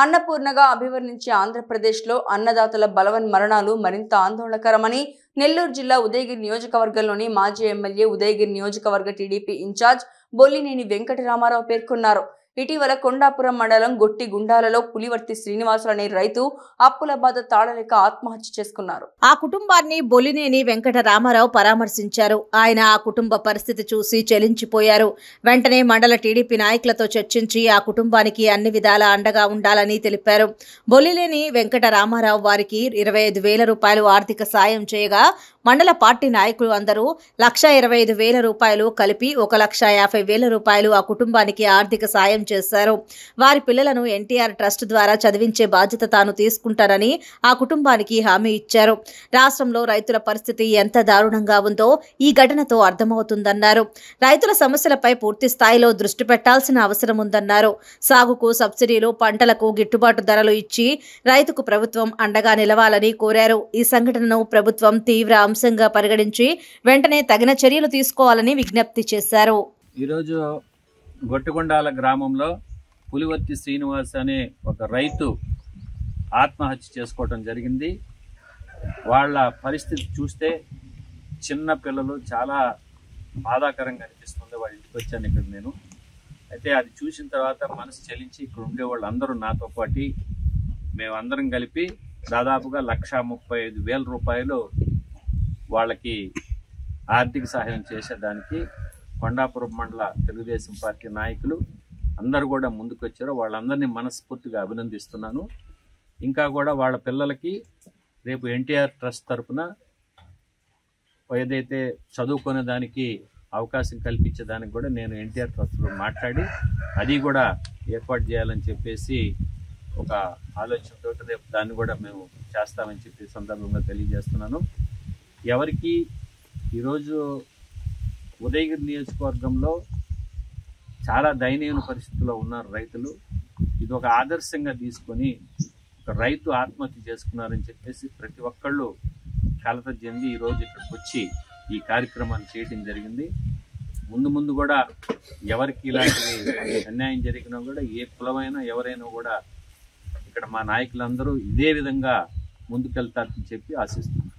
అన్నపూర్ణగా అభివర్ణించే ఆంధ్రప్రదేశ్లో అన్నదాతల బలవన్మరణాలు మరింత ఆందోళనకరమని నెల్లూరు జిల్లా ఉదయగిరి నియోజకవర్గంలోని మాజీ ఎమ్మెల్యే ఉదయగిరి నియోజకవర్గ టీడీపీ ఇన్ఛార్జ్ బొల్లినేని వెంకటరామారావు పేర్కొన్నారు. ఇటీవల కొండాపురం మండలం గొట్టిగుండాలలో పులివర్తి శ్రీనివాసులు అనే రైతు అప్పుల బాధ తాళలేక ఆత్మహత్య చేసుకున్నారు. ఆ కుటుంబాన్ని బొల్లినేని వెంకటరామారావు పరామర్శించారు. ఆయన ఆ కుటుంబ పరిస్థితి చూసి చెలించిపోయారు. వెంటనే మండల టీడీపీ నాయకులతో చర్చించి ఆ కుటుంబానికి అన్ని విధాల అండగా ఉండాలని తెలిపారు. బొల్లినేని వెంకటరామారావు వారికి 25,000 రూపాయలు ఆర్థిక సాయం చేయగా మండల పార్టీ నాయకులు అందరూ 1,25,000 రూపాయలు కలిపి 1,50,000 రూపాయలు ఆ కుటుంబానికి ఆర్థిక సాయం చేశారు. వారి పిల్లలను ఎన్టీఆర్ ట్రస్ట్ ద్వారా చదివించే బాధ్యత తాను తీసుకుంటానని ఆ కుటుంబానికి హామీ ఇచ్చారు. రాష్ట్రంలో రైతుల పరిస్థితి ఎంత దారుణంగా ఉందో ఈ ఘటనతో అర్థమవుతుందన్నారు. రైతుల సమస్యలపై పూర్తి స్థాయిలో దృష్టి పెట్టాల్సిన అవసరం ఉందన్నారు. సాగుకు సబ్సిడీలు, పంటలకు గిట్టుబాటు ధరలు ఇచ్చి రైతుకు ప్రభుత్వం అండగా నిలవాలని కోరారు. ఈ సంఘటనను ప్రభుత్వం తీవ్ర అంశంగా పరిగణించి వెంటనే తగిన చర్యలు తీసుకోవాలని విజ్ఞప్తి చేశారు. ఈరోజు గొట్టిగొండాల గ్రామంలో పులివర్తి శ్రీనివాస్ అనే ఒక రైతు ఆత్మహత్య చేసుకోవటం జరిగింది. వాళ్ళ పరిస్థితి చూస్తే చిన్న పిల్లలు చాలా బాధాకరంగా అనిపిస్తుంది. వాళ్ళ ఇంటికి వచ్చాను ఇక్కడ నేను. అయితే అది చూసిన తర్వాత మనసు చెలించి ఇక్కడ ఉండే వాళ్ళందరూ నాతో పాటు మేమందరం కలిపి దాదాపుగా 1,35,000 రూపాయలు వాళ్ళకి ఆర్థిక సహాయం చేసేదానికి కొండాపురం మండల తెలుగుదేశం పార్టీ నాయకులు అందరూ కూడా ముందుకు వచ్చారు. వాళ్ళందరినీ మనస్ఫూర్తిగా అభినందిస్తున్నాను. ఇంకా కూడా వాళ్ళ పిల్లలకి రేపు ఎన్టీఆర్ ట్రస్ట్ తరఫున ఏదైతే చదువుకునే దానికి అవకాశం కల్పించేదానికి కూడా నేను ఎన్టీఆర్ ట్రస్ట్లో మాట్లాడి అది కూడా ఏర్పాటు చేయాలని చెప్పేసి ఒక ఆలోచనతో రేపు దాన్ని కూడా మేము చేస్తామని చెప్పి సందర్భంగా తెలియజేస్తున్నాను. ఎవరికి ఈరోజు ఉదయగిరి నియోజకవర్గంలో చాలా దయనీయ పరిస్థితుల్లో ఉన్నారు రైతులు. ఇది ఒక ఆదర్శంగా తీసుకొని ఒక రైతు ఆత్మహత్య చేసుకున్నారని చెప్పేసి ప్రతి ఒక్కళ్ళు కలత చెంది ఈరోజు ఇక్కడికి వచ్చి ఈ కార్యక్రమాన్ని చేయడం జరిగింది. ముందు కూడా ఎవరికి ఇలాంటివి అన్యాయం జరిగినా కూడా ఏ కులమైనా ఎవరైనా కూడా ఇక్కడ మా నాయకులందరూ ఇదే విధంగా ముందుకెళ్తారని చెప్పి ఆశిస్తున్నాను.